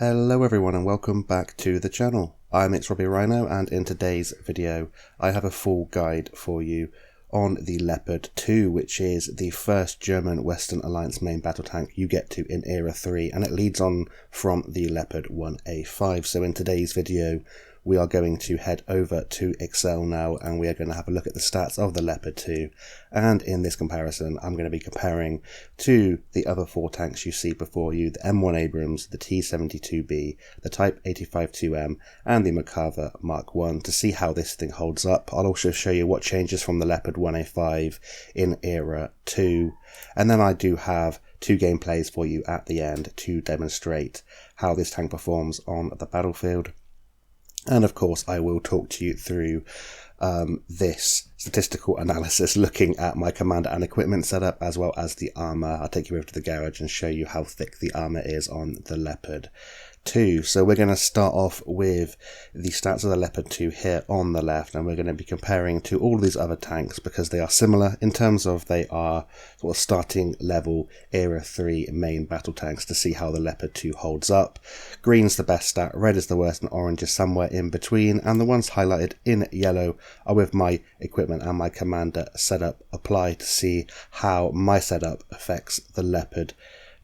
Hello everyone and welcome back to the channel. I'm Robbie Rhino, and in today's video I have a full guide for you on the Leopard 2, which is the first German Western Alliance main battle tank you get to in Era 3, and it leads on from the Leopard 1A5. So in today's video we are going to head over to Excel now, and we are going to have a look at the stats of the Leopard 2, and in this comparison I'm going to be comparing to the other four tanks you see before you: the M1 Abrams, the T-72B, the Type 85-2M and the Merkava Mark 1, to see how this thing holds up. I'll also show you what changes from the Leopard 1A5 in Era 2, and then I do have two gameplays for you at the end to demonstrate how this tank performs on the battlefield. And of course I will talk to you through this statistical analysis looking at my commander and equipment setup, as well as the armour. I'll take you over to the garage and show you how thick the armour is on the Leopard 2. So we're going to start off with the stats of the Leopard 2 here on the left, and we're going to be comparing to all these other tanks because they are similar in terms of they are sort of starting level Era 3 main battle tanks, to see how the Leopard 2 holds up. Green's the best stat, red is the worst, and orange is somewhere in between, and the ones highlighted in yellow are with my equipment and my commander setup apply, to see how my setup affects the Leopard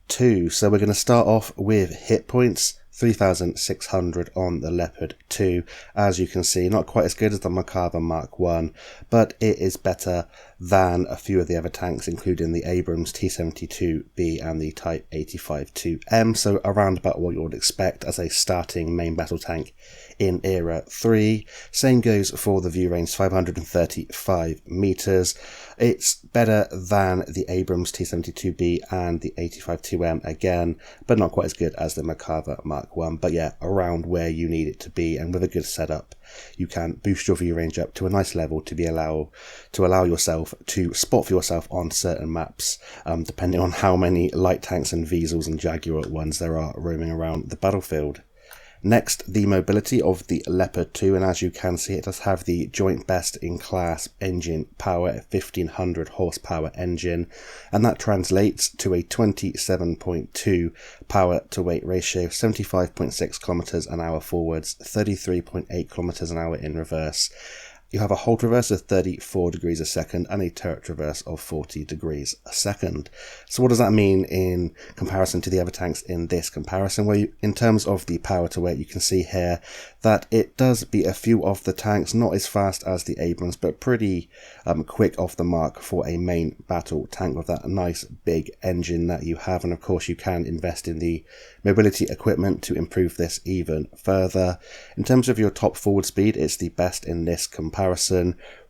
2. So we're going to start off with hit points. 3,600 on the Leopard 2. As you can see, not quite as good as the Merkava Mark 1, but it is better than a few of the other tanks, including the Abrams, T-72B and the Type 85-2M, so around about what you would expect as a starting main battle tank in Era 3. Same goes for the view range, 535 meters. It's better than the Abrams, T-72B and the 85-2M again, but not quite as good as the Merkava Mark 1. But yeah, around where you need it to be, and with a good setup you can boost your view range up to a nice level to allow yourself to spot for yourself on certain maps, depending on how many light tanks and Wiesels and Jaguar ones there are roaming around the battlefield. Next, the mobility of the Leopard 2, and as you can see, it does have the joint best in class engine power, a 1500 horsepower engine, and that translates to a 27.2 power to weight ratio, 75.6 kilometers an hour forwards, 33.8 kilometers an hour in reverse. You have a hold reverse of 34 degrees a second and a turret reverse of 40 degrees a second. So what does that mean in comparison to the other tanks in this comparison? Well, in terms of the power to weight, you can see here that it does beat a few of the tanks, not as fast as the Abrams, but pretty quick off the mark for a main battle tank with that nice big engine that you have. And of course you can invest in the mobility equipment to improve this even further. In terms of your top forward speed, it's the best in this comparison.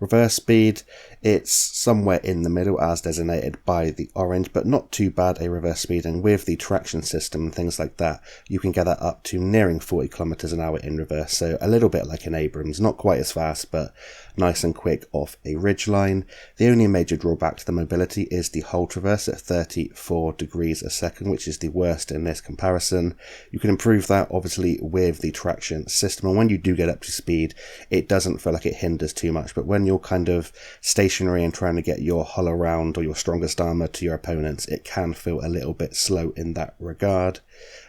Reverse speed, it's somewhere in the middle as designated by the orange, but not too bad a reverse speed, and with the traction system and things like that you can get that up to nearing 40 kilometers an hour in reverse, so a little bit like an Abrams, not quite as fast but nice and quick off a ridgeline. The only major drawback to the mobility is the hold reverse at 34 degrees a second, which is the worst in this comparison. You can improve that obviously with the traction system, and when you do get up to speed it doesn't feel like it hinders too much, but when you're kind of stationary and trying to get your hull around or your strongest armor to your opponents, it can feel a little bit slow in that regard.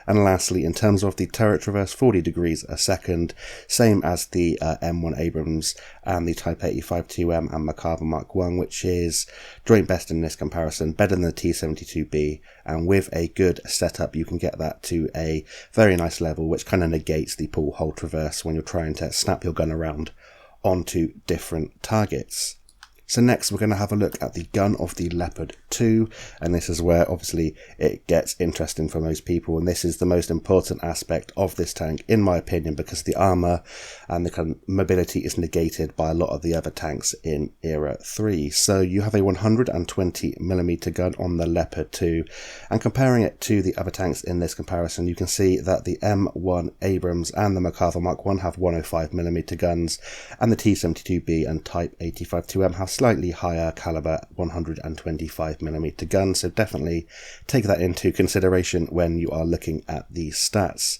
And lastly, in terms of the turret reverse, 40 degrees a second, same as the M1 Abrams and the Type 85-2M and Merkava Mark 1, which is joint best in this comparison, better than the T-72B, and with a good setup you can get that to a very nice level, which kind of negates the pull hold reverse when you're trying to snap your gun around onto different targets. So next we're going to have a look at the gun of the Leopard 2, and this is where obviously it gets interesting for most people, and this is the most important aspect of this tank in my opinion, because the armour and the kind of mobility is negated by a lot of the other tanks in Era 3. So you have a 120mm gun on the Leopard 2, and comparing it to the other tanks in this comparison, you can see that the M1 Abrams and the Merkava Mark 1 have 105mm guns, and the T-72B and Type 85-2M have slightly higher caliber 125mm guns, so definitely take that into consideration when you are looking at these stats.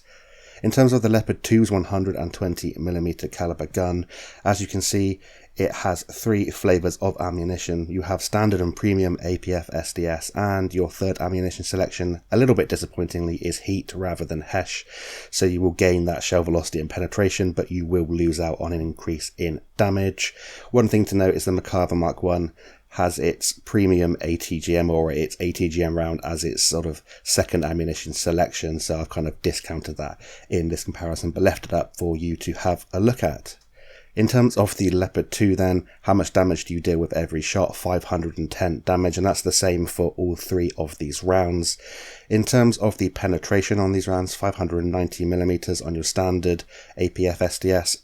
In terms of the Leopard 2's 120mm caliber gun, as you can see, it has 3 flavours of ammunition. You have standard and premium APF SDS, and your third ammunition selection, a little bit disappointingly, is heat rather than HESH. So you will gain that shell velocity and penetration, but you will lose out on an increase in damage. One thing to note is the Macabre Mark 1 has its premium ATGM or its ATGM round as its sort of second ammunition selection, so I've kind of discounted that in this comparison but left it up for you to have a look at. In terms of the Leopard 2 then, how much damage do you deal with every shot? 510 damage, and that's the same for all 3 of these rounds. In terms of the penetration on these rounds, 590mm on your standard APF SDS.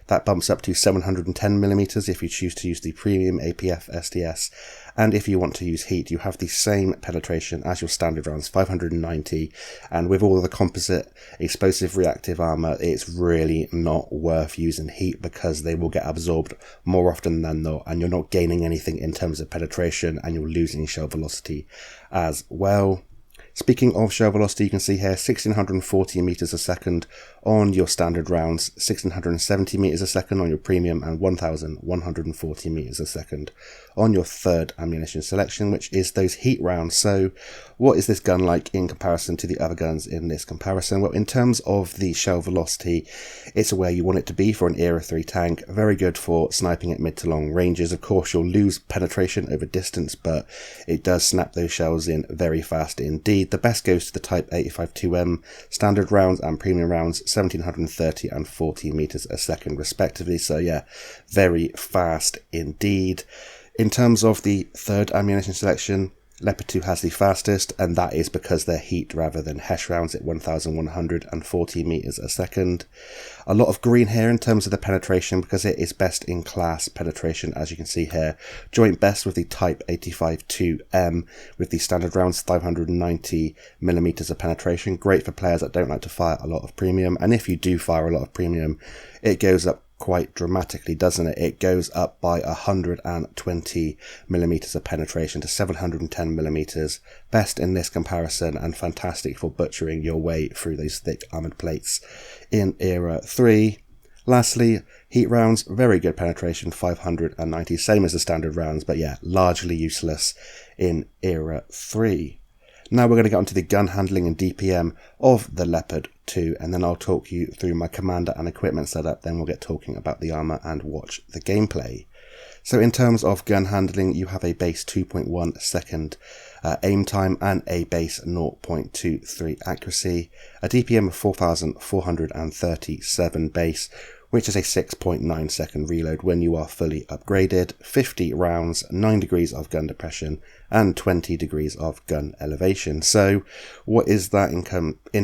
That bumps up to 710mm if you choose to use the premium APF SDS, and if you want to use heat, you have the same penetration as your standard rounds, 590, and with all of the composite explosive reactive armour, it's really not worth using heat because they will get absorbed more often than not, and you're not gaining anything in terms of penetration, and you're losing shell velocity as well. Speaking of shell velocity, you can see here 1640 meters a second on your standard rounds, 1670 meters a second on your premium, and 1140 meters a second on your third ammunition selection, which is those heat rounds. So what is this gun like in comparison to the other guns in this comparison? Well, in terms of the shell velocity, it's where you want it to be for an Era 3 tank. Very good for sniping at mid to long ranges. Of course, you'll lose penetration over distance, but it does snap those shells in very fast indeed. The best goes to the Type 85-2M standard rounds and premium rounds, 1730 and 40 meters a second respectively. So yeah, very fast indeed. In terms of the third ammunition selection, Leopard 2 has the fastest, and that is because they're heat rather than HESH rounds at 1140 meters a second. A lot of green here in terms of the penetration because it is best in class penetration, as you can see here. Joint best with the Type 85-2M with the standard rounds, 590mm of penetration. Great for players that don't like to fire a lot of premium, and if you do fire a lot of premium, it goes up quite dramatically, doesn't it? It goes up by 120mm of penetration to 710mm. Best in this comparison and fantastic for butchering your way through those thick armoured plates in Era 3. Lastly, heat rounds, very good penetration, 590, same as the standard rounds, but yeah, largely useless in Era 3. Now we're going to get onto the gun handling and DPM of the Leopard 2, and then I'll talk you through my commander and equipment setup, then we'll get talking about the armour and watch the gameplay. So in terms of gun handling, you have a base 2.1 second aim time and a base 0.23 accuracy, a DPM of 4,437 base, which is a 6.9 second reload when you are fully upgraded, 50 rounds, 9 degrees of gun depression, and 20 degrees of gun elevation. So what is that in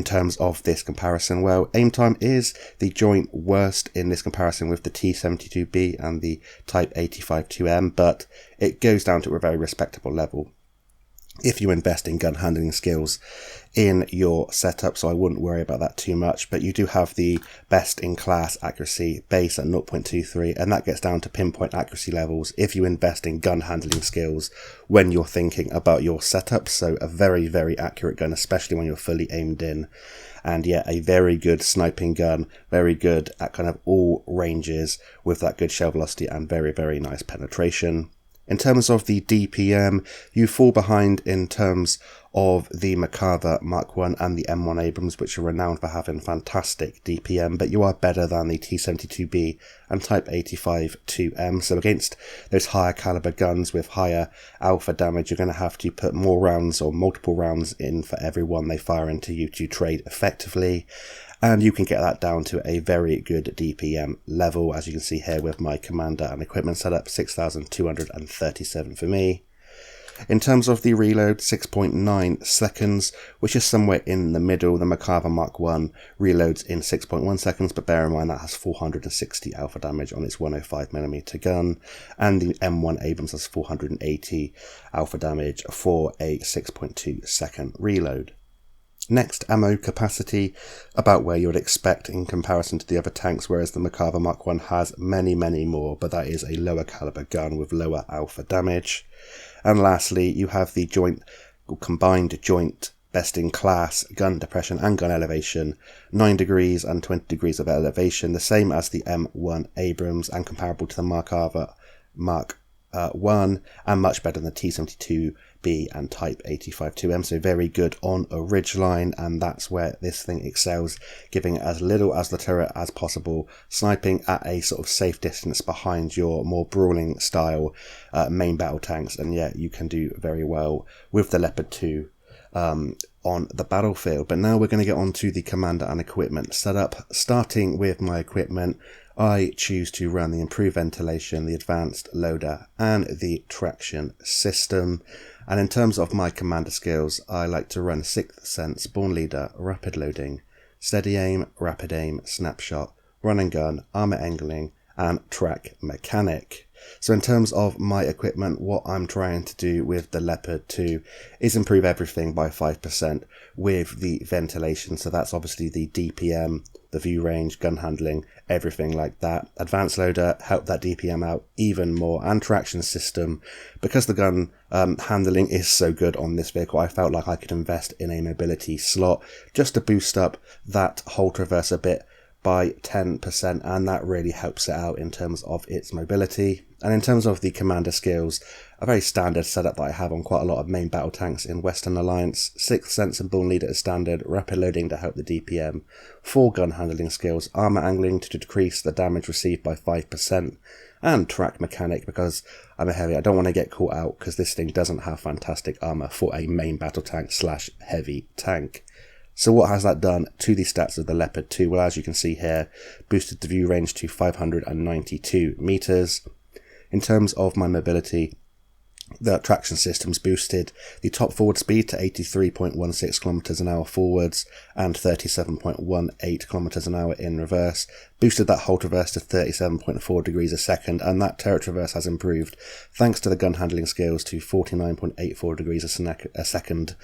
terms of this comparison? Well, aim time is the joint worst in this comparison with the T72B and the Type 85-2M, but it goes down to a very respectable level if you invest in gun handling skills in your setup, so I wouldn't worry about that too much. But you do have the best in class accuracy base at 0.23, and that gets down to pinpoint accuracy levels if you invest in gun handling skills when you're thinking about your setup. So a very, very accurate gun, especially when you're fully aimed in. And yeah, a very good sniping gun, very good at kind of all ranges with that good shell velocity and very, very nice penetration. In terms of the DPM, you fall behind in terms of the Macabre Mark 1 and the M1 Abrams, which are renowned for having fantastic DPM, but you are better than the T72B and Type 85-2M. So against those higher caliber guns with higher alpha damage, you're going to have to put more rounds or multiple rounds in for every one they fire into you to trade effectively. And you can get that down to a very good DPM level, as you can see here with my commander and equipment setup, 6,237 for me. In terms of the reload, 6.9 seconds, which is somewhere in the middle. The Macabre Mark 1 reloads in 6.1 seconds, but bear in mind that has 460 alpha damage on its 105mm gun, and the M1 Abrams has 480 alpha damage for a 6.2 second reload. Next, ammo capacity, about where you would expect in comparison to the other tanks, whereas the Macabre Mark 1 has many, many more, but that is a lower caliber gun with lower alpha damage. And lastly, you have the combined joint best in class gun depression and gun elevation, 9 degrees and 20 degrees of elevation, the same as the M1 Abrams and comparable to the Mark 1, and much better than the T72B and Type 85-2M, so very good on a ridgeline, and that's where this thing excels, giving as little as the turret as possible, sniping at a sort of safe distance behind your more brawling style main battle tanks, and yeah, you can do very well with the Leopard 2 on the battlefield. But now we're going to get on to the commander and equipment setup. Starting with my equipment, I choose to run the improved ventilation, the advanced loader, and the traction system. And in terms of my commander skills, I like to run Sixth Sense, Born Leader, Rapid Loading, Steady Aim, Rapid Aim, Snapshot, Run and Gun, Armour Angling, and Track Mechanic. So in terms of my equipment, what I'm trying to do with the Leopard 2 is improve everything by 5% with the ventilation. So that's obviously the DPM, the view range, gun handling, everything like that. Advanced loader, help that DPM out even more, and traction system. Because the gun handling is so good on this vehicle, I felt like I could invest in a mobility slot just to boost up that whole traverse a bit by 10%, and that really helps it out in terms of its mobility. And in terms of the commander skills, a very standard setup that I have on quite a lot of main battle tanks in Western Alliance. Sixth Sense and Born Leader as standard, Rapid Loading to help the DPM, 4 gun handling skills, Armour Angling to decrease the damage received by 5%, and Track Mechanic because I'm a heavy. I don't want to get caught out because this thing doesn't have fantastic armour for a main battle tank / heavy tank. So what has that done to the stats of the Leopard 2? Well, as you can see here, boosted the view range to 592 meters. In terms of my mobility, the traction systems boosted the top forward speed to 83.16 kilometers an hour forwards and 37.18 kilometers an hour in reverse. Boosted that whole traverse to 37.4 degrees a second, and that turret traverse has improved thanks to the gun handling skills to 49.84 degrees a second.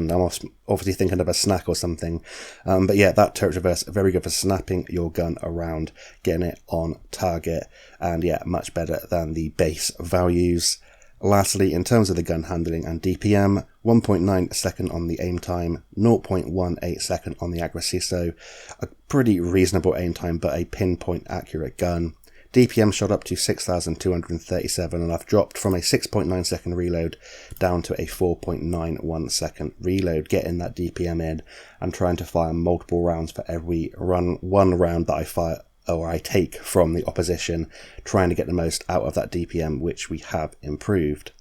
I'm obviously thinking of a snack or something. But yeah, that turret traverse, very good for snapping your gun around, getting it on target, and yeah, much better than the base values. Lastly, in terms of the gun handling and DPM, 1.9 second on the aim time, 0.18 second on the accuracy, so a pretty reasonable aim time but a pinpoint accurate gun. DPM shot up to 6,237, and I've dropped from a 6.9 second reload down to a 4.91 second reload, getting that DPM in and trying to fire multiple rounds for every one round that I fire or I take from the opposition, trying to get the most out of that DPM, which we have improved.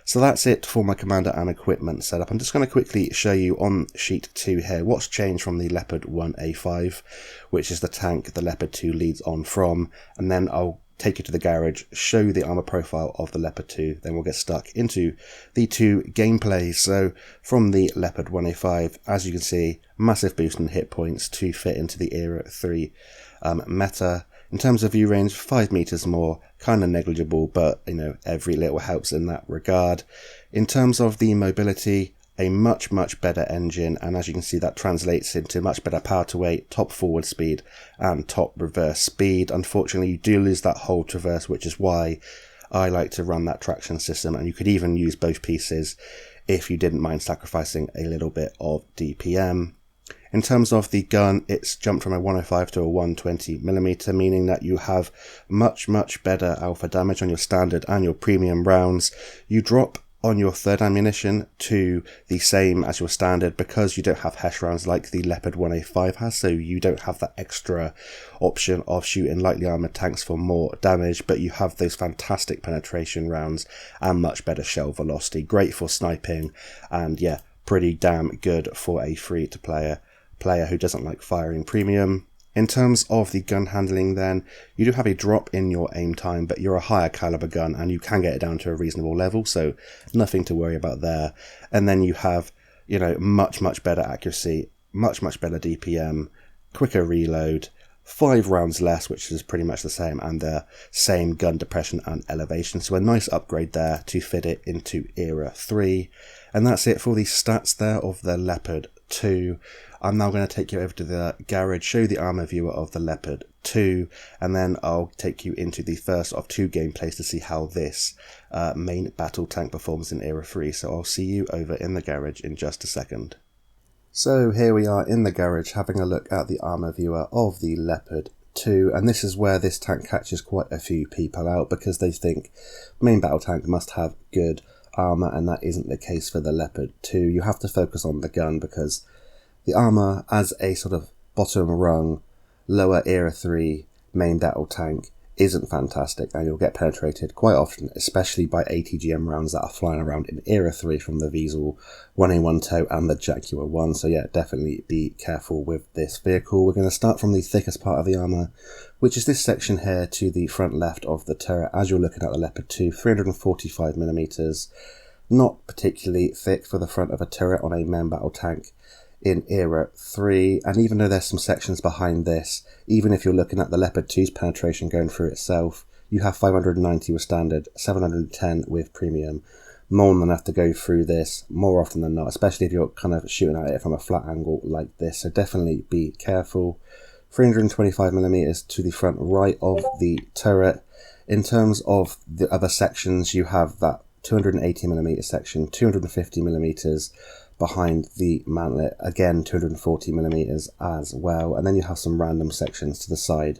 So that's it for my commander and equipment setup. I'm just going to quickly show you on sheet 2 here what's changed from the Leopard 1A5, which is the tank the Leopard 2 leads on from, and then I'll take you to the garage, show you the armor profile of the Leopard 2, then we'll get stuck into the 2 gameplays. So from the Leopard 1A5, as you can see, massive boost in hit points to fit into the Era 3 meta. In terms of view range, 5 meters more, kind of negligible, but you know, every little helps in that regard. In terms of the mobility, a much better engine, and as you can see, that translates into much better power to weight, top forward speed and top reverse speed. Unfortunately, you do lose that whole traverse, which is why I like to run that traction system, and you could even use both pieces if you didn't mind sacrificing a little bit of DPM. In terms of the gun, it's jumped from a 105 to a 120mm, meaning that you have much better alpha damage on your standard and your premium rounds. You drop on your third ammunition to the same as your standard because you don't have HESH rounds like the Leopard 1A5 has, so you don't have that extra option of shooting lightly armoured tanks for more damage, but you have those fantastic penetration rounds and much better shell velocity. Great for sniping, and yeah, pretty damn good for a free-to-player player who doesn't like firing premium. In terms of the gun handling then, you do have a drop in your aim time, but you're a higher caliber gun and you can get it down to a reasonable level, so nothing to worry about there. And then you have, you know, much better accuracy, much better DPM, quicker reload, 5 rounds less, which is pretty much the same, and the same gun depression and elevation, so a nice upgrade there to fit it into Era 3. And that's it for the stats there of the Leopard 2. I'm now going to take you over to the garage, show the armor viewer of the Leopard 2, and then I'll take you into the first of 2 gameplays to see how this main battle tank performs in Era 3. So I'll see you over in the garage in just a second. So here we are in the garage having a look at the armour viewer of the Leopard 2, and this is where this tank catches quite a few people out because they think main battle tank must have good armour, and that isn't the case for the Leopard 2. You have to focus on the gun because the armour as a sort of bottom rung, lower era 3 main battle tank isn't fantastic, and you'll get penetrated quite often, especially by ATGM rounds that are flying around in era 3 from the Wiesel 1A1 TOW and the Jaguar 1. So yeah, definitely be careful with this vehicle. We're going to start from the thickest part of the armour, which is this section here to the front left of the turret. As you're looking at the Leopard 2, 345mm, not particularly thick for the front of a turret on a main battle tank in era 3, and even though there's some sections behind this, even if you're looking at the Leopard 2's penetration going through itself, you have 590 with standard, 710 with premium, more than enough to go through this more often than not, especially if you're kind of shooting at it from a flat angle like this, so definitely be careful. 325mm to the front right of the turret. In terms of the other sections, you have that 280mm section, 250mm behind the mantlet, again 240mm as well, and then you have some random sections to the side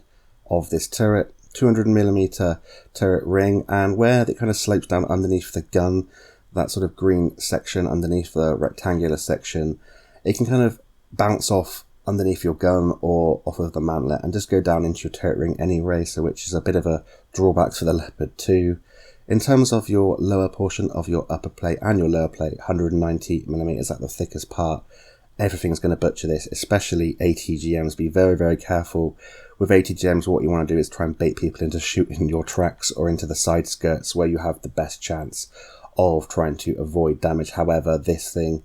of this turret, 200mm turret ring, and where it kind of slopes down underneath the gun, that sort of green section underneath the rectangular section, it can kind of bounce off underneath your gun or off of the mantlet and just go down into your turret ring anyway, so which is a bit of a drawback for the Leopard 2. In terms of your lower portion of your upper plate and your lower plate, 190mm at the thickest part, everything's going to butcher this, especially ATGMs. Be very, very careful. With ATGMs, what you want to do is try and bait people into shooting your tracks or into the side skirts where you have the best chance of trying to avoid damage. However, this thing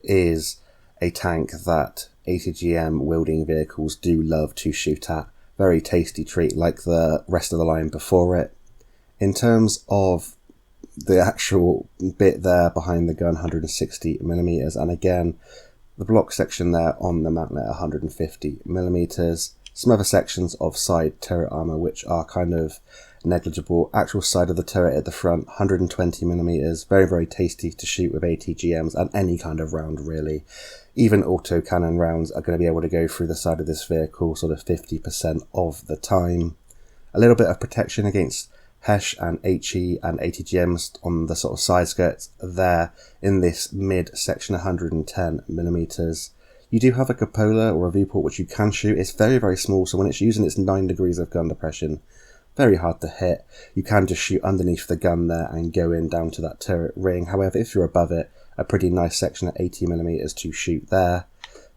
is a tank that ATGM wielding vehicles do love to shoot at. Very tasty treat like the rest of the line before it. In terms of the actual bit there behind the gun, 160mm, and again, the block section there on the mantlet, 150mm. Some other sections of side turret armour which are kind of negligible. Actual side of the turret at the front, 120mm, very, very tasty to shoot with ATGMs and any kind of round really. Even autocannon rounds are going to be able to go through the side of this vehicle sort of 50% of the time. A little bit of protection against HESH and HE and ATGMs on the sort of side skirts there in this mid section, 110mm. You do have a cupola or a viewport which you can shoot. It's very, very small, so when it's using its 9 degrees of gun depression, very hard to hit. You can just shoot underneath the gun there and go in down to that turret ring. However, if you're above it, a pretty nice section at 80mm to shoot there.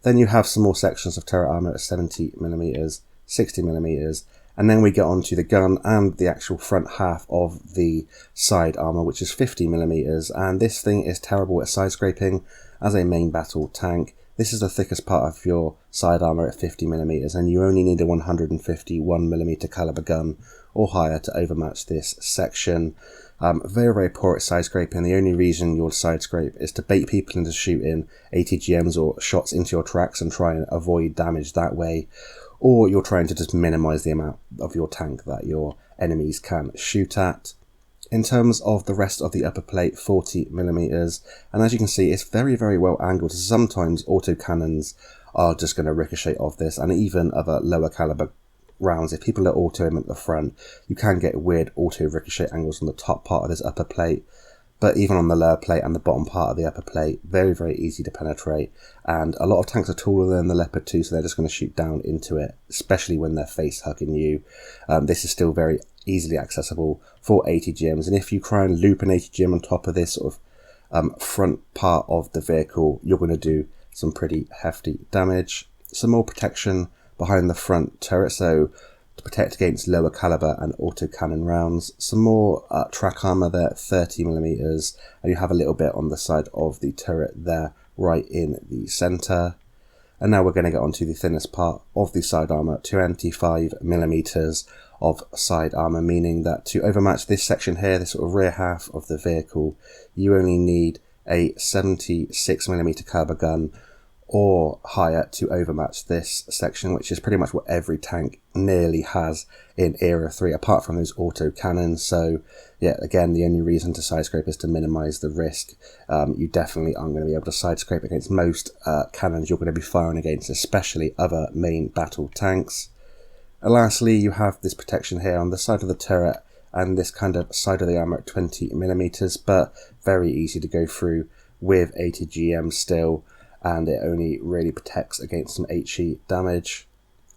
Then you have some more sections of turret armour at 70mm, 60mm, and then we get on to the gun and the actual front half of the side armour, which is 50mm, and this thing is terrible at side scraping as a main battle tank. This is the thickest part of your side armour at 50mm, and you only need a 151mm caliber gun or higher to overmatch this section. Very, very poor at side scraping. The only reason you'll side scrape is to bait people into shooting ATGMs or shots into your tracks and try and avoid damage that way, or you're trying to just minimise the amount of your tank that your enemies can shoot at. In terms of the rest of the upper plate, 40mm, and as you can see, it's very, very well angled. Sometimes autocannons are just going to ricochet off this, and even other lower caliber rounds, if people are autoing at the front, you can get weird auto ricochet angles on the top part of this upper plate. But even on the lower plate and the bottom part of the upper plate, very, very easy to penetrate. And a lot of tanks are taller than the Leopard 2, so they're just going to shoot down into it, especially when they're face hugging you. This is still very easily accessible for ATGMs. And if you try and loop an ATGM on top of this sort of front part of the vehicle, you're going to do some pretty hefty damage. Some more protection behind the front turret, so to protect against lower caliber and autocannon rounds. Some more track armour there, 30mm, and you have a little bit on the side of the turret there, right in the centre. And now we're going to get onto the thinnest part of the side armour, 25mm of side armour, meaning that to overmatch this section here, this sort of rear half of the vehicle, you only need a 76mm caliber gun or higher to overmatch this section, which is pretty much what every tank nearly has in Era 3, apart from those auto cannons. So yeah, again, the only reason to side scrape is to minimize the risk. You definitely aren't going to be able to side scrape against most cannons you're going to be firing against, especially other main battle tanks. And lastly, you have this protection here on the side of the turret and this kind of side of the armor at 20mm, but very easy to go through with 80 GM still, and it only really protects against some HE damage.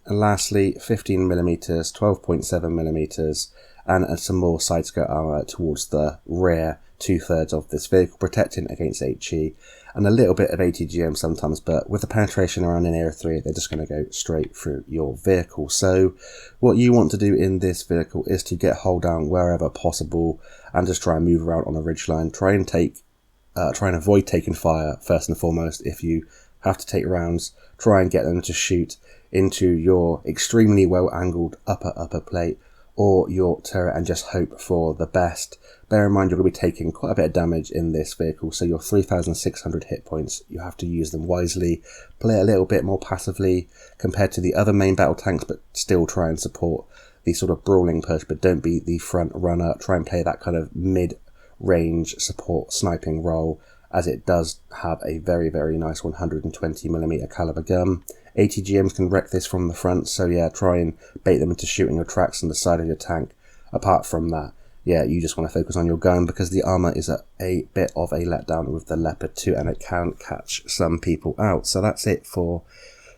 And lastly, 15mm, 12.7mm, and some more side skirt armor towards the rear 2/3 of this vehicle, protecting against HE, and a little bit of 80 GM sometimes, but with the penetration around in Era 3, they're just going to go straight through your vehicle. So what you want to do in this vehicle is to get hull down wherever possible and just try and move around on the ridgeline. Try and avoid taking fire first and foremost. If you have to take rounds, try and get them to shoot into your extremely well angled upper plate or your turret and just hope for the best. Bear in mind you're going to be taking quite a bit of damage in this vehicle, so your 3,600 hit points, you have to use them wisely. Play a little bit more passively compared to the other main battle tanks, but still try and support the sort of brawling push, but don't be the front runner. Try and play that kind of mid-range support sniping role, as it does have a very, very nice 120mm caliber gun. 80 GMs can wreck this from the front, so yeah, try and bait them into shooting your tracks on the side of your tank. Apart from that, yeah, you just want to focus on your gun, because the armor is a bit of a letdown with the Leopard 2, and it can catch some people out. So that's it for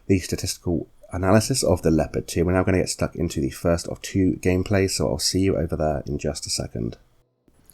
the statistical analysis of the Leopard 2. We're now going to get stuck into the first of two gameplays, so I'll see you over there in just a second.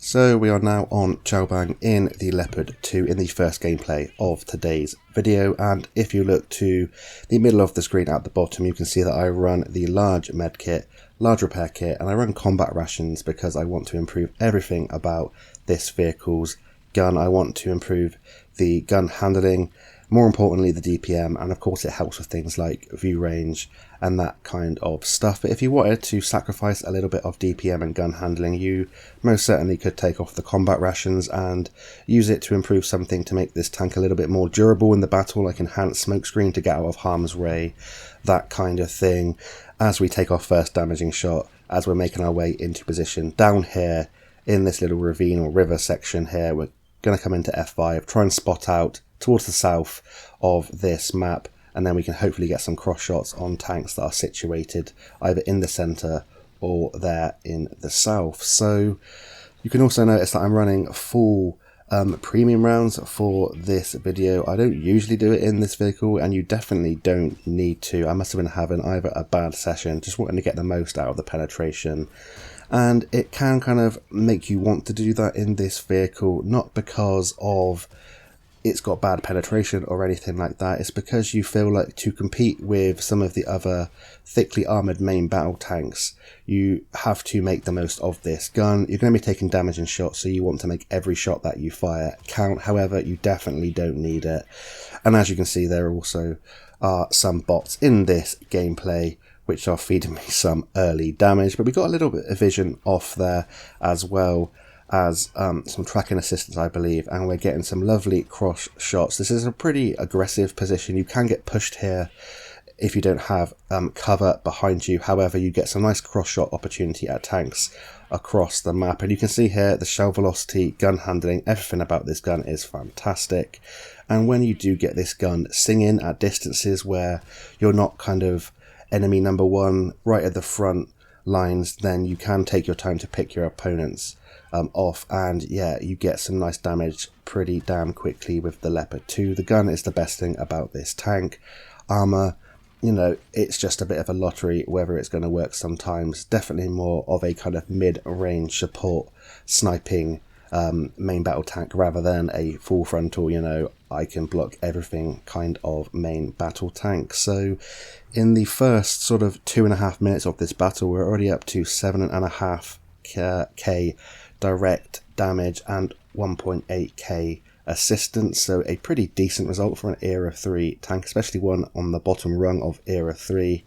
So we are now on Chaobang in the Leopard 2 in the first gameplay of today's video, and if you look to the middle of the screen at the bottom, you can see that I run the large med kit, large repair kit, and I run combat rations because I want to improve everything about this vehicle's gun. I want to improve the gun handling, more importantly the DPM, and of course it helps with things like view range and that kind of stuff. But if you wanted to sacrifice a little bit of DPM and gun handling, you most certainly could take off the combat rations and use it to improve something to make this tank a little bit more durable in the battle, like enhanced smokescreen to get out of harm's way, that kind of thing. As we take our first damaging shot, as we're making our way into position down here in this little ravine or river section here, we're going to come into F5, try and spot out towards the south of this map, and then we can hopefully get some cross shots on tanks that are situated either in the center or there in the south. So you can also notice that I'm running full premium rounds for this video. I don't usually do it in this vehicle, and you definitely don't need to. I must have been having either a bad session, just wanting to get the most out of the penetration, and it can kind of make you want to do that in this vehicle, not because of it's got bad penetration or anything like that. It's because you feel like to compete with some of the other thickly armoured main battle tanks, you have to make the most of this gun. You're going to be taking damaging shots, so you want to make every shot that you fire count. However, you definitely don't need it. And as you can see, there also are some bots in this gameplay which are feeding me some early damage, but we got a little bit of vision off there as well as some tracking assistance, I believe, and we're getting some lovely cross shots. This is a pretty aggressive position. You can get pushed here if you don't have cover behind you. However, you get some nice cross shot opportunity at tanks across the map, and you can see here the shell velocity, gun handling, everything about this gun is fantastic. And when you do get this gun singing at distances where you're not kind of enemy number one right at the front lines, then you can take your time to pick your opponents off, and yeah, you get some nice damage pretty damn quickly with the Leopard 2. The gun is the best thing about this tank. Armor, you know, it's just a bit of a lottery whether it's going to work sometimes. Definitely more of a kind of mid-range support sniping main battle tank rather than a full frontal, you know, I can block everything kind of main battle tank. So in the first sort of 2.5 minutes of this battle, we're already up to 7.5k direct damage and 1.8k assistance, so a pretty decent result for an Era 3 tank, especially one on the bottom rung of Era 3.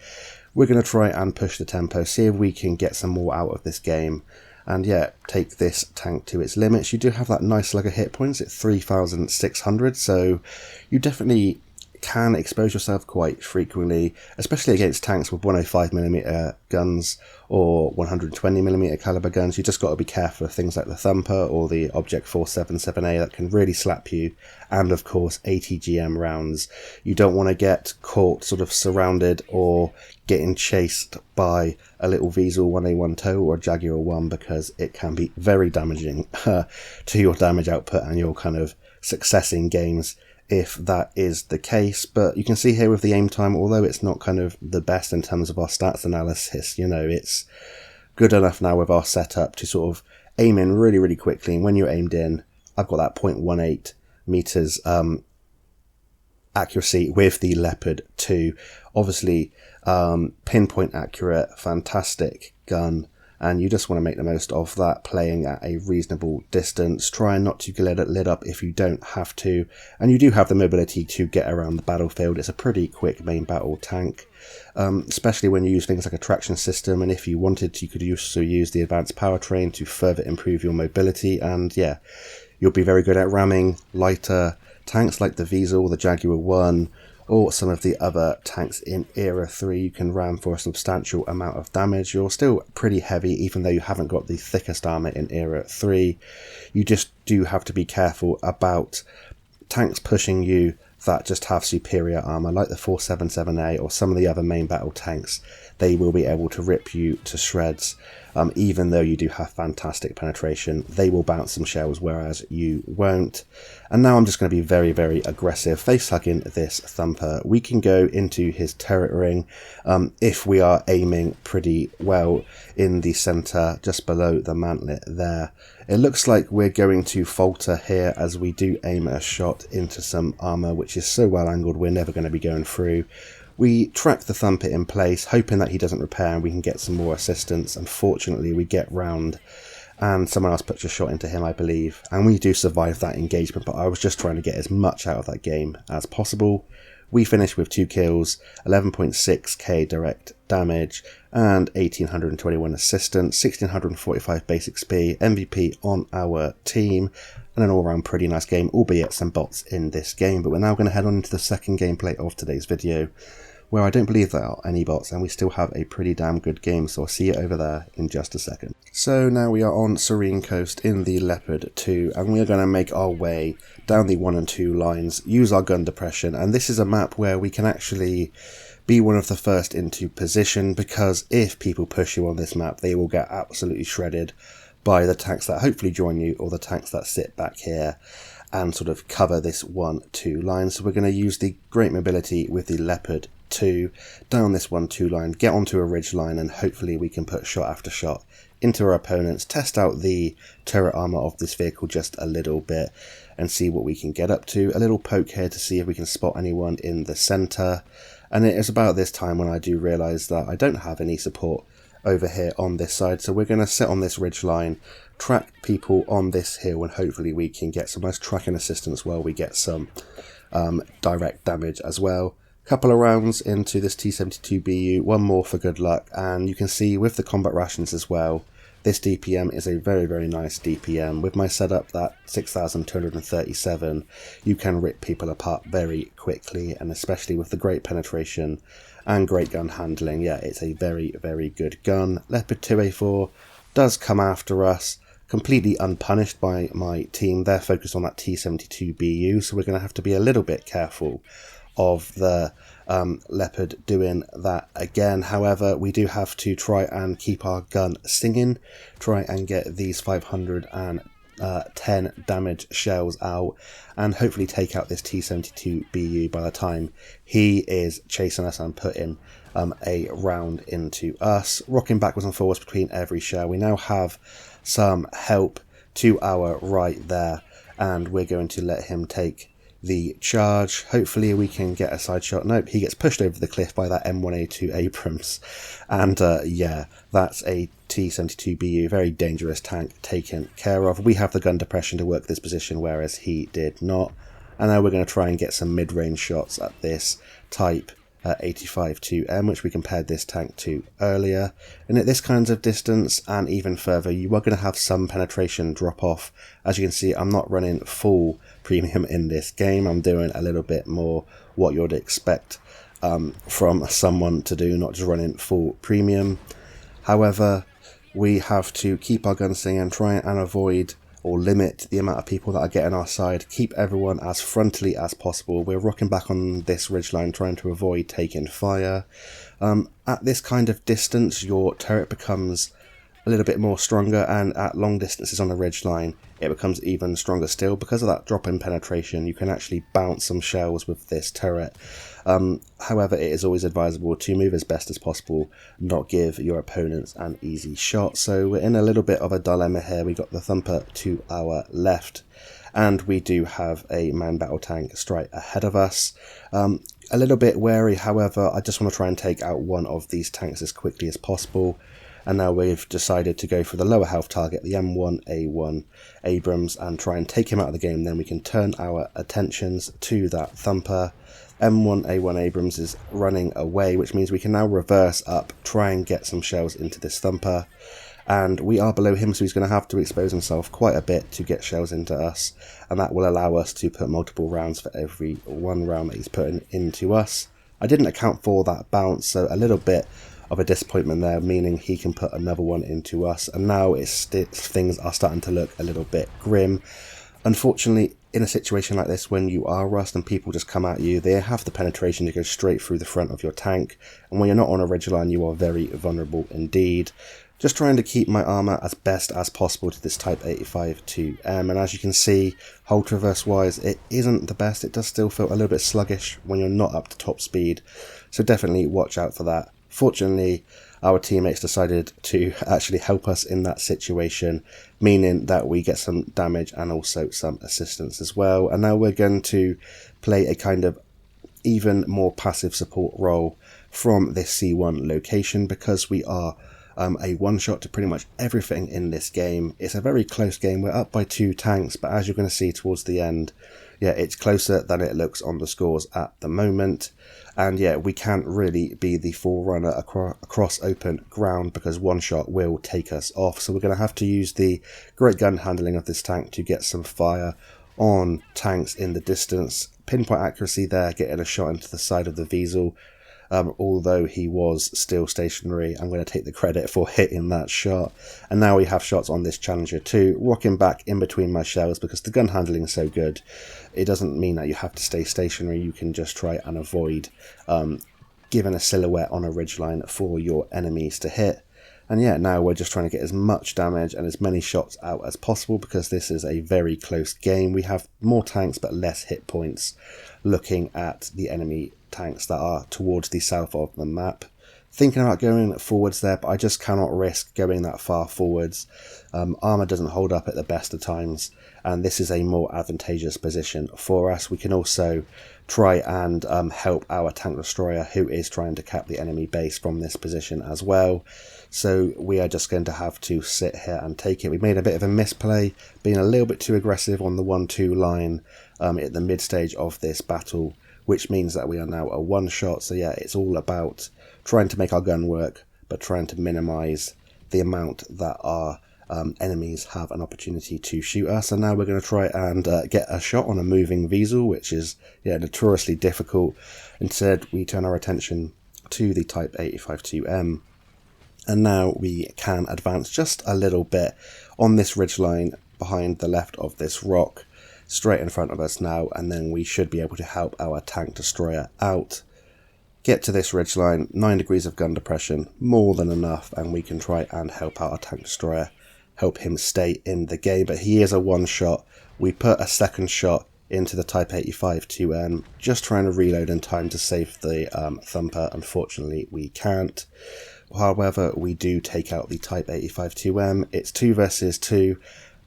We're going to try and push the tempo, see if we can get some more out of this game, and yeah, take this tank to its limits. You do have that nice slug of hit points at 3,600, so you definitely can expose yourself quite frequently, especially against tanks with 105mm guns or 120mm caliber guns. You just got to be careful of things like the Thumper or the Object 477A that can really slap you, and of course ATGM rounds. You don't want to get caught sort of surrounded or getting chased by a little Weasel 1A1 TOW or a Jaguar 1, because it can be very damaging to your damage output and your kind of success in games if that is the case. But you can see here with the aim time, although it's not kind of the best in terms of our stats analysis, you know, it's good enough now with our setup to sort of aim in really, really quickly. And when you're aimed in, I've got that 0.18 meters accuracy with the Leopard 2. Obviously, pinpoint accurate, fantastic gun, and you just want to make the most of that, playing at a reasonable distance, trying not to get it lit up if you don't have to, and you do have the mobility to get around the battlefield. It's a pretty quick main battle tank, especially when you use things like a traction system, and if you wanted to, you could also use the advanced powertrain to further improve your mobility, and yeah, you'll be very good at ramming lighter tanks like the Weasel, the Jaguar 1, or some of the other tanks in Era 3. You can ram for a substantial amount of damage. You're still pretty heavy, even though you haven't got the thickest armor in Era 3. You just do have to be careful about tanks pushing you that just have superior armor, like the 477A or some of the other main battle tanks. They will be able to rip you to shreds. Even though you do have fantastic penetration, they will bounce some shells, whereas you won't. And now I'm just going to be very, very aggressive, face-hugging this Thumper. We can go into his turret ring if we are aiming pretty well in the centre, just below the mantlet there. It looks like we're going to falter here as we do aim a shot into some armour, which is so well angled we're never going to be going through. We track the Thumper in place, hoping that he doesn't repair and we can get some more assistance. Unfortunately, we get round and someone else puts a shot into him, I believe, and we do survive that engagement, but I was just trying to get as much out of that game as possible. We finish with 2 kills, 11.6k direct damage, and 1821 assistance, 1645 basic XP, MVP on our team, and an all-round pretty nice game, albeit some bots in this game. But we're now going to head on into the second gameplay of today's video, where I don't believe there are any bots, and we still have a pretty damn good game, so I'll see you over there in just a second. So now we are on Serene Coast in the Leopard 2, and we are going to make our way down the 1 and 2 lines, use our gun depression, and this is a map where we can actually be one of the first into position, because if people push you on this map, they will get absolutely shredded by the tanks that hopefully join you, or the tanks that sit back here and sort of cover this 1-2 line. So we're going to use the great mobility with the Leopard 2 down this 1-2 line, get onto a ridge line, and hopefully we can put shot after shot into our opponents, test out the turret armor of this vehicle just a little bit and see what we can get up to. A little poke here to see if we can spot anyone in the center, and it is about this time when I do realize that I don't have any support over here on this side, so we're going to sit on this ridge line, track people on this hill, and hopefully we can get some nice tracking assistance while we get some direct damage as well. Couple of rounds into this T72BU, one more for good luck, and you can see with the combat rations as well, this DPM is a very, very nice DPM. With my setup, that 6,237, you can rip people apart very quickly, and especially with the great penetration and great gun handling, yeah, it's a very, very good gun. Leopard 2A4 does come after us, completely unpunished by my team. They're focused on that T72BU, so we're going to have to be a little bit careful of the Leopard doing that again. However, we do have to try and keep our gun singing, try and get these 510 damage shells out, and hopefully take out this T72BU by the time he is chasing us and putting a round into us. Rocking backwards and forwards between every shell. We now have some help to our right there, and we're going to let him take the charge. Hopefully we can get a side shot. Nope, he gets pushed over the cliff by that M1A2 Abrams, and yeah, that's a T72BU, very dangerous tank taken care of. We have the gun depression to work this position, whereas he did not, and now we're going to try and get some mid-range shots at this type 85-2M, which we compared this tank to earlier. And at this kind of distance and even further, you are going to have some penetration drop off. As you can see, I'm not running full premium in this game. I'm doing a little bit more what you'd expect from someone to do, not just running full premium. However, we have to keep our gunslinger and try and avoid or limit the amount of people that are getting our side, keep everyone as frontally as possible. We're rocking back on this ridgeline, trying to avoid taking fire. At this kind of distance, your turret becomes a little bit more stronger, and at long distances on the ridgeline, it becomes even stronger still. Because of that drop in penetration, you can actually bounce some shells with this turret. However, it is always advisable to move as best as possible, not give your opponents an easy shot. So we're in a little bit of a dilemma here. We got the Thumper to our left, and we do have a man battle tank straight ahead of us. A little bit wary, however, I just want to try and take out one of these tanks as quickly as possible. And now we've decided to go for the lower health target, the M1A1 Abrams, and try and take him out of the game. Then we can turn our attentions to that Thumper. M1A1 Abrams is running away, which means we can now reverse up, try and get some shells into this Thumper. And we are below him, so he's going to have to expose himself quite a bit to get shells into us. And that will allow us to put multiple rounds for every one round that he's putting into us. I didn't account for that bounce, so a little bit of a disappointment there, meaning he can put another one into us, and now things are starting to look a little bit grim. Unfortunately, in a situation like this, when you are rust and people just come at you, they have the penetration to go straight through the front of your tank, and when you're not on a ridgeline, you are very vulnerable indeed. Just trying to keep my armour as best as possible to this Type 85-2M, and as you can see, hold traverse wise, it isn't the best. It does still feel a little bit sluggish when you're not up to top speed, so definitely watch out for that. Fortunately, our teammates decided to actually help us in that situation, meaning that we get some damage and also some assistance as well. And now we're going to play a kind of even more passive support role from this C1 location, because we are a one-shot to pretty much everything in this game. It's a very close game. We're up by 2 tanks, but as you're going to see towards the end, yeah, it's closer than it looks on the scores at the moment. And yeah, we can't really be the forerunner across open ground, because one shot will take us off. So we're going to have to use the great gun handling of this tank to get some fire on tanks in the distance. Pinpoint accuracy there, getting a shot into the side of the Wiesel. Although he was still stationary, I'm going to take the credit for hitting that shot. And now we have shots on this Challenger too, rocking back in between my shells, because the gun handling is so good. It doesn't mean that you have to stay stationary. You can just try and avoid giving a silhouette on a ridgeline for your enemies to hit. And yeah, now we're just trying to get as much damage and as many shots out as possible, because this is a very close game. We have more tanks but less hit points looking at the enemy tanks that are towards the south of the map. Thinking about going forwards there, but I just cannot risk going that far forwards. Armour doesn't hold up at the best of times, and this is a more advantageous position for us. We can also try and help our tank destroyer, who is trying to cap the enemy base from this position as well. So we are just going to have to sit here and take it. We made a bit of a misplay, being a little bit too aggressive on the 1-2 line at the mid stage of this battle, which means that we are now a one-shot. So yeah, it's all about trying to make our gun work, but trying to minimize the amount that our enemies have an opportunity to shoot us. And now we're going to try and get a shot on a moving Wiesel, which is notoriously difficult. Instead, we turn our attention to the Type 85-2M. And now we can advance just a little bit on this ridgeline behind the left of this rock, straight in front of us now, and then we should be able to help our tank destroyer out. Get to this ridgeline, 9 degrees of gun depression, more than enough, and we can try and help out our tank destroyer, help him stay in the game. But he is a one-shot. We put a second shot into the Type 85-2M, just trying to reload in time to save the Thumper. Unfortunately, we can't. However, we do take out the Type 85-2M. It's 2 versus 2,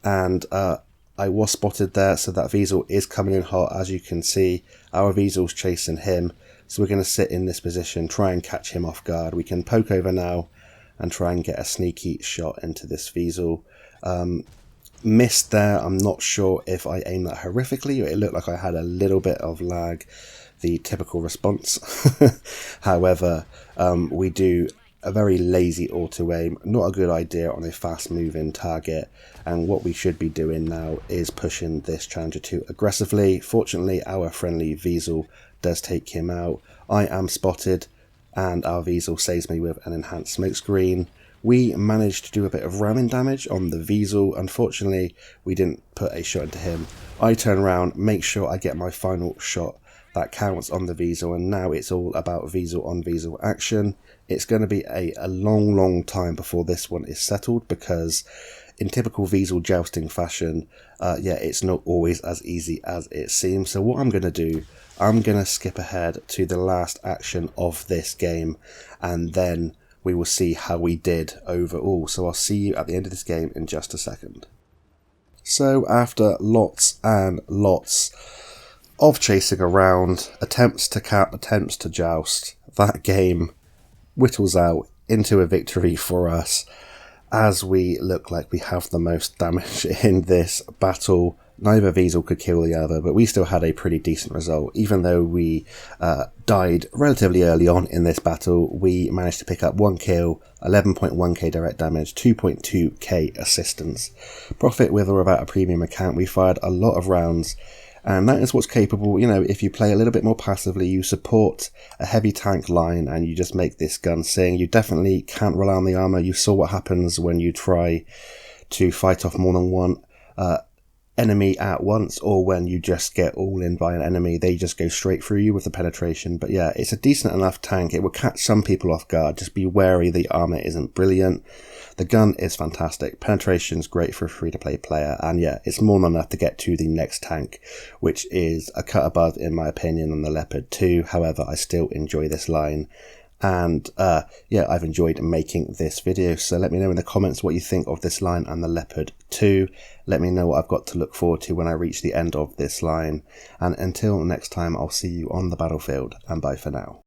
and I was spotted there, so that Wiesel is coming in hot. As you can see, our Wiesel's chasing him, so we're going to sit in this position, try and catch him off guard. We can poke over now and try and get a sneaky shot into this Wiesel. Missed there. I'm not sure if I aimed that horrifically. It looked like I had a little bit of lag, the typical response. However, we do a very lazy auto-aim, not a good idea on a fast-moving target, and what we should be doing now is pushing this Challenger 2 aggressively. Fortunately, our friendly Wiesel does take him out. I am spotted, and our Wiesel saves me with an enhanced smokescreen. We managed to do a bit of ramming damage on the Wiesel. Unfortunately, we didn't put a shot into him. I turn around, make sure I get my final shot that counts on the Wiesel, and now it's all about Wiesel on Wiesel action. It's going to be a long time before this one is settled, because in typical Wiesel jousting fashion, it's not always as easy as it seems. So what I'm going to do, I'm going to skip ahead to the last action of this game, and then we will see how we did overall. So I'll see you at the end of this game in just a second. So after lots and lots of chasing around, attempts to cap, attempts to joust, that game whittles out into a victory for us, as we look like we have the most damage in this battle. Neither Wiesel could kill the other, but we still had a pretty decent result. Even though we died relatively early on in this battle, we managed to pick up 1 kill, 11.1k direct damage, 2.2k assistance. Profit with or without a premium account, we fired a lot of rounds, and that is what's capable, you know, if you play a little bit more passively, you support a heavy tank line and you just make this gun sing. You definitely can't rely on the armor. You saw what happens when you try to fight off more than one enemy at once, or when you just get all in by an enemy, they just go straight through you with the penetration. But yeah, it's a decent enough tank. It will catch some people off guard. Just be wary the armor isn't brilliant. The gun is fantastic. Penetration's great for a free-to-play player, and yeah, it's more than enough to get to the next tank, which is a cut above, in my opinion, on the Leopard 2. However, I still enjoy this line. And yeah, I've enjoyed making this video, so let me know in the comments what you think of this line and the Leopard 2. Let me know what I've got to look forward to when I reach the end of this line, and until next time, I'll see you on the battlefield, and bye for now.